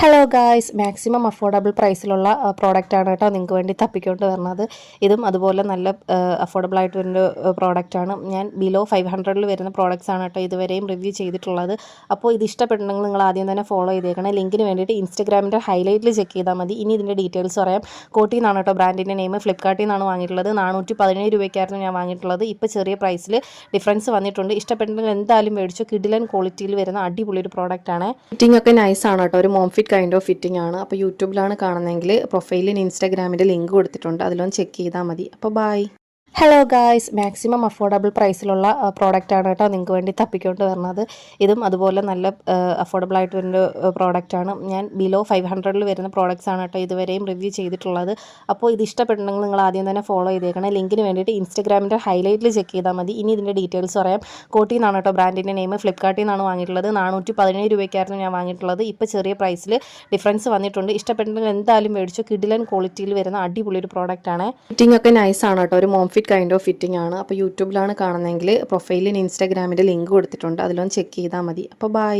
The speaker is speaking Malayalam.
ഹലോ ഗായ്സ്, മാക്സിമം അഫോർഡബിൾ പ്രൈസിലുള്ള പ്രോഡക്റ്റാണ് കേട്ടോ നിങ്ങൾക്ക് വേണ്ടി തപ്പിക്കൊണ്ട് വരുന്നത്. ഇതും അതുപോലെ നല്ല അഫോർഡബിൾ ആയിട്ട് വരുന്ന പ്രോഡക്റ്റാണ്. ഞാൻ ബിലോ 500 വരുന്ന പ്രോഡക്റ്റ്സ് ആണ് കേട്ടോ ഇതുവരെയും റിവ്യൂ ചെയ്തിട്ടുള്ളത്. അപ്പോൾ ഇത് ഇഷ്ടപ്പെട്ടിട്ടുണ്ടെങ്കിൽ നിങ്ങൾ ആദ്യം തന്നെ ഫോളോ ചെയ്തേക്കണം. ലിങ്കിന് വേണ്ടിയിട്ട് ഇൻസ്റ്റഗ്രാമിൻ്റെ ഹൈലൈറ്റിൽ ചെക്ക് ചെയ്താൽ മതി. ഇനി ഇതിൻ്റെ ഡീറ്റെയിൽസ് പറയാം. കോട്ടി എന്നാണ് കേട്ടോ ബ്രാൻഡിൻ്റെ നെയിം. ഫ്ലിപ്കാർട്ടിൽ നിന്നാണ് വാങ്ങിയിട്ടുള്ളത്. 417 രൂപയ്ക്കായിരുന്നു ഞാൻ വാങ്ങിയിട്ടുള്ളത്. ഇപ്പോൾ ചെറിയ പ്രൈസിൽ ഡിഫറൻസ് വന്നിട്ടുണ്ട്. ഇഷ്ടപ്പെട്ടിട്ടുണ്ടെങ്കിൽ എന്തായാലും മേടിച്ചു. കിഡിലൻ ക്വാളിറ്റിയിൽ വരുന്ന അടിപൊളി ഒരു പ്രോഡക്റ്റാണ്. ഫിറ്റിംഗ് ഒക്കെ നൈസ് ആണ് കേട്ടോ. ഒരു മോംഫിറ്റ് കൈൻഡ് ഓഫ് ഫിറ്റിംഗ് ആണ്. അപ്പോൾ യൂട്യൂബിലാണ് കാണുന്നതെങ്കിൽ പ്രൊഫൈലിൽ ഇൻസ്റ്റാഗ്രാമിൻ്റെ ലിങ്ക് കൊടുത്തിട്ടുണ്ട്. അതിലൊന്ന് ചെക്ക് ചെയ്താൽ മതി. അപ്പോൾ bye. Hello guys, maximum affordable പ്രൈസിലുള്ള പ്രോഡക്റ്റാണ് കേട്ടോ നിങ്ങൾക്ക് വേണ്ടി തപ്പിക്കൊണ്ട് വരുന്നത്. ഇതും അതുപോലെ നല്ല അഫോർഡബിൾ ആയിട്ട് വരുന്ന പ്രോഡക്റ്റാണ്. ഞാൻ ബിലോ 500 വരുന്ന പ്രോഡക്റ്റ്സ് ആണ് കേട്ടോ ഇതുവരെയും റിവ്യൂ ചെയ്തിട്ടുള്ളത്. അപ്പോൾ ഇത് ഇഷ്ടപ്പെട്ടിട്ടുണ്ടെങ്കിൽ നിങ്ങൾ ആദ്യം തന്നെ ഫോളോ ചെയ്തേക്കണം. ലിങ്കിന് വേണ്ടിയിട്ട് ഇൻസ്റ്റഗ്രാമിൻ്റെ ഹൈലൈറ്റിൽ ചെക്ക് ചെയ്താൽ മതി. ഇനി ഇതിൻ്റെ ഡീറ്റെയിൽസ് പറയാം. കോട്ടി എന്നാണ് കേട്ടോ ബ്രാൻഡിൻ്റെ നെയിം. ഫ്ലിപ്കാർട്ടിൽ നിന്നാണ് വാങ്ങിയിട്ടുള്ളത്. 417 രൂപയ്ക്കായിരുന്നു ഞാൻ വാങ്ങിയിട്ടുള്ളത്. ഇപ്പോൾ ചെറിയ പ്രൈസിൽ ഡിഫറൻസ് വന്നിട്ടുണ്ട്. ഇഷ്ടപ്പെട്ടിട്ടുണ്ടെങ്കിൽ എന്തായാലും മേടിച്ചു. കിഡിലൻ ക്വാളിറ്റിയിൽ വരുന്ന അടിപൊളി ഒരു പ്രോഡക്റ്റാണ്. ഫിറ്റിംഗ് ഒക്കെ നൈസ് ആണ് കേട്ടോ. ഒരു മോംഫിറ്റ് കൈൻഡ് ഓഫ് ഫിറ്റിംഗ് ആണ്. അപ്പോൾ യൂട്യൂബിലാണ് കാണുന്നതെങ്കിൽ പ്രൊഫൈലിൽ ഇൻസ്റ്റാഗ്രാമിൻ്റെ ലിങ്ക് കൊടുത്തിട്ടുണ്ട്. അതിലൊന്ന് ചെക്ക് ചെയ്താൽ മതി. അപ്പോൾ ബൈ.